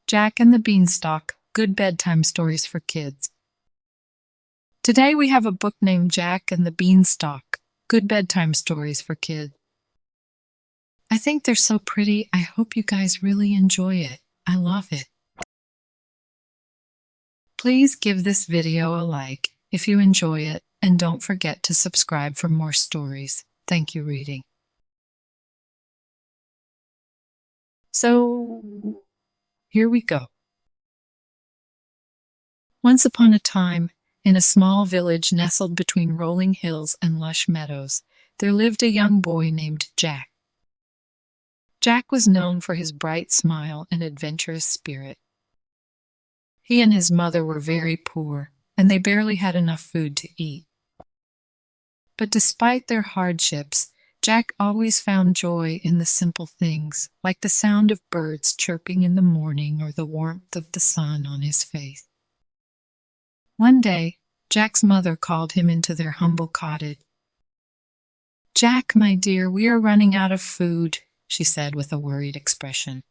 Jack and the Beanstalk, Good Bedtime Stories for Kids. Today we have a book named Jack and the Beanstalk, Good Bedtime Stories for Kids. I think they're so pretty. I hope you guys really enjoy it. I love it. Please give this video a like if you enjoy it, and don't forget to subscribe for more stories. Thank you, reading. So, here we go. Once upon a time, in a small village nestled between rolling hills and lush meadows, there lived a young boy named Jack. Jack was known for his bright smile and adventurous spirit. He and his mother were very poor, and they barely had enough food to eat. But despite their hardships, Jack always found joy in the simple things, like the sound of birds chirping in the morning or the warmth of the sun on his face. One day, Jack's mother called him into their humble cottage. "Jack, my dear, we are running out of food," she said with a worried expression.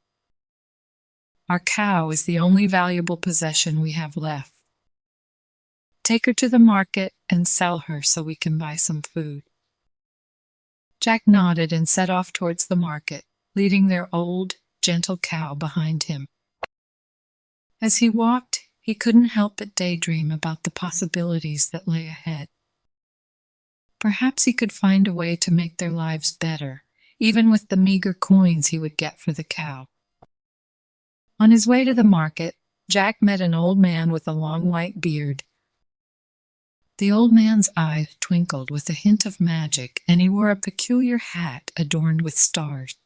"Our cow is the only valuable possession we have left. Take her to the market and sell her so we can buy some food." Jack nodded and set off towards the market, leading their old, gentle cow behind him. As he walked, he couldn't help but daydream about the possibilities that lay ahead. Perhaps he could find a way to make their lives better, even with the meager coins he would get for the cow. On his way to the market, Jack met an old man with a long white beard. The old man's eyes twinkled with a hint of magic, and he wore a peculiar hat adorned with stars.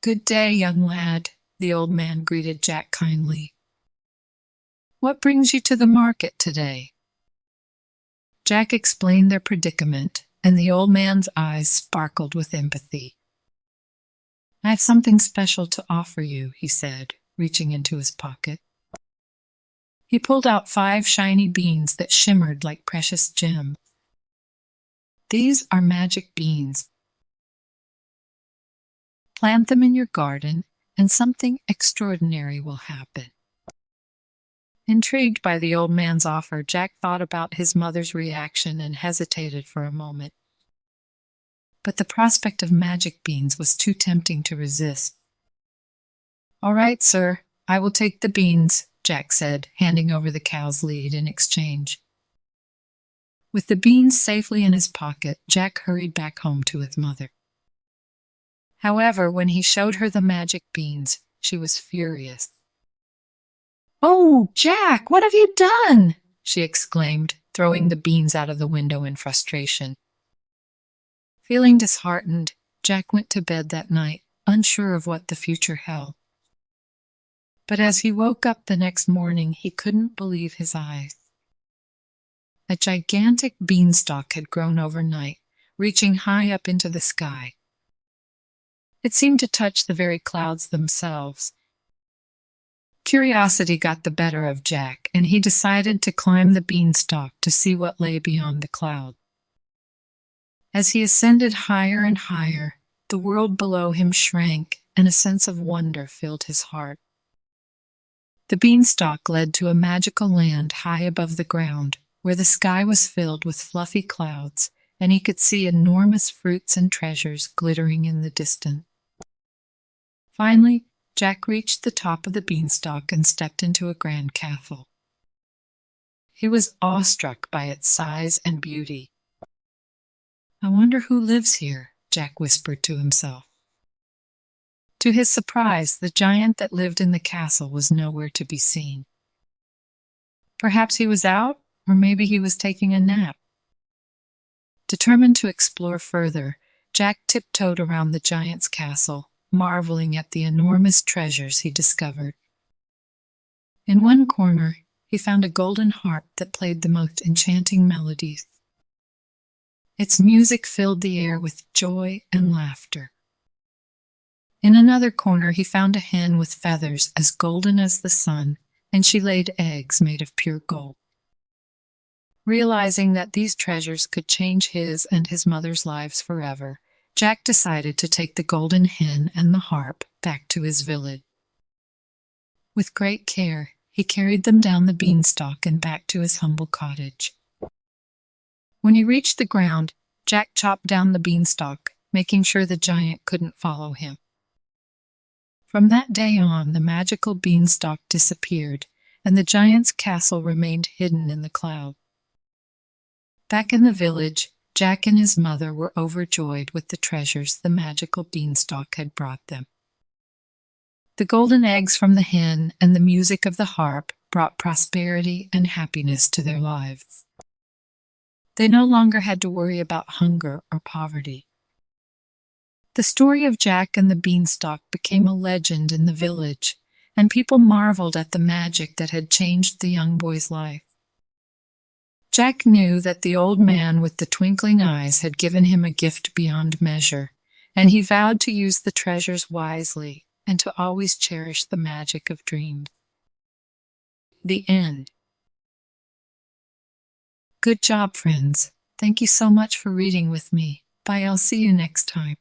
"Good day, young lad," the old man greeted Jack kindly. "What brings you to the market today?" Jack explained their predicament, and the old man's eyes sparkled with empathy. "I have something special to offer you," he said, reaching into his pocket. He pulled out 5 shiny beans that shimmered like precious gems. "These are magic beans. Plant them in your garden, and something extraordinary will happen." Intrigued by the old man's offer, Jack thought about his mother's reaction and hesitated for a moment. But the prospect of magic beans was too tempting to resist. "All right, sir, I will take the beans," Jack said, handing over the cow's lead in exchange. With the beans safely in his pocket, Jack hurried back home to his mother. However, when he showed her the magic beans, she was furious. "Oh, Jack, what have you done?" she exclaimed, throwing the beans out of the window in frustration. Feeling disheartened, Jack went to bed that night, unsure of what the future held. But as he woke up the next morning, he couldn't believe his eyes. A gigantic beanstalk had grown overnight, reaching high up into the sky. It seemed to touch the very clouds themselves. Curiosity got the better of Jack, and he decided to climb the beanstalk to see what lay beyond the cloud. As he ascended higher and higher, the world below him shrank, and a sense of wonder filled his heart. The beanstalk led to a magical land high above the ground, where the sky was filled with fluffy clouds, and he could see enormous fruits and treasures glittering in the distance. Finally, Jack reached the top of the beanstalk and stepped into a grand castle. He was awestruck by its size and beauty. "I wonder who lives here," Jack whispered to himself. To his surprise, the giant that lived in the castle was nowhere to be seen. Perhaps he was out, or maybe he was taking a nap. Determined to explore further, Jack tiptoed around the giant's castle, marveling at the enormous treasures he discovered. In one corner, he found a golden harp that played the most enchanting melodies. Its music filled the air with joy and laughter. In another corner, he found a hen with feathers as golden as the sun, and she laid eggs made of pure gold. Realizing that these treasures could change his and his mother's lives forever, Jack decided to take the golden hen and the harp back to his village. With great care, he carried them down the beanstalk and back to his humble cottage. When he reached the ground, Jack chopped down the beanstalk, making sure the giant couldn't follow him. From that day on, the magical beanstalk disappeared, and the giant's castle remained hidden in the cloud. Back in the village, Jack and his mother were overjoyed with the treasures the magical beanstalk had brought them. The golden eggs from the hen and the music of the harp brought prosperity and happiness to their lives. They no longer had to worry about hunger or poverty. The story of Jack and the beanstalk became a legend in the village, and people marveled at the magic that had changed the young boy's life. Jack knew that the old man with the twinkling eyes had given him a gift beyond measure, and he vowed to use the treasures wisely and to always cherish the magic of dreams. The end. Good job, friends. Thank you so much for reading with me. Bye, I'll see you next time.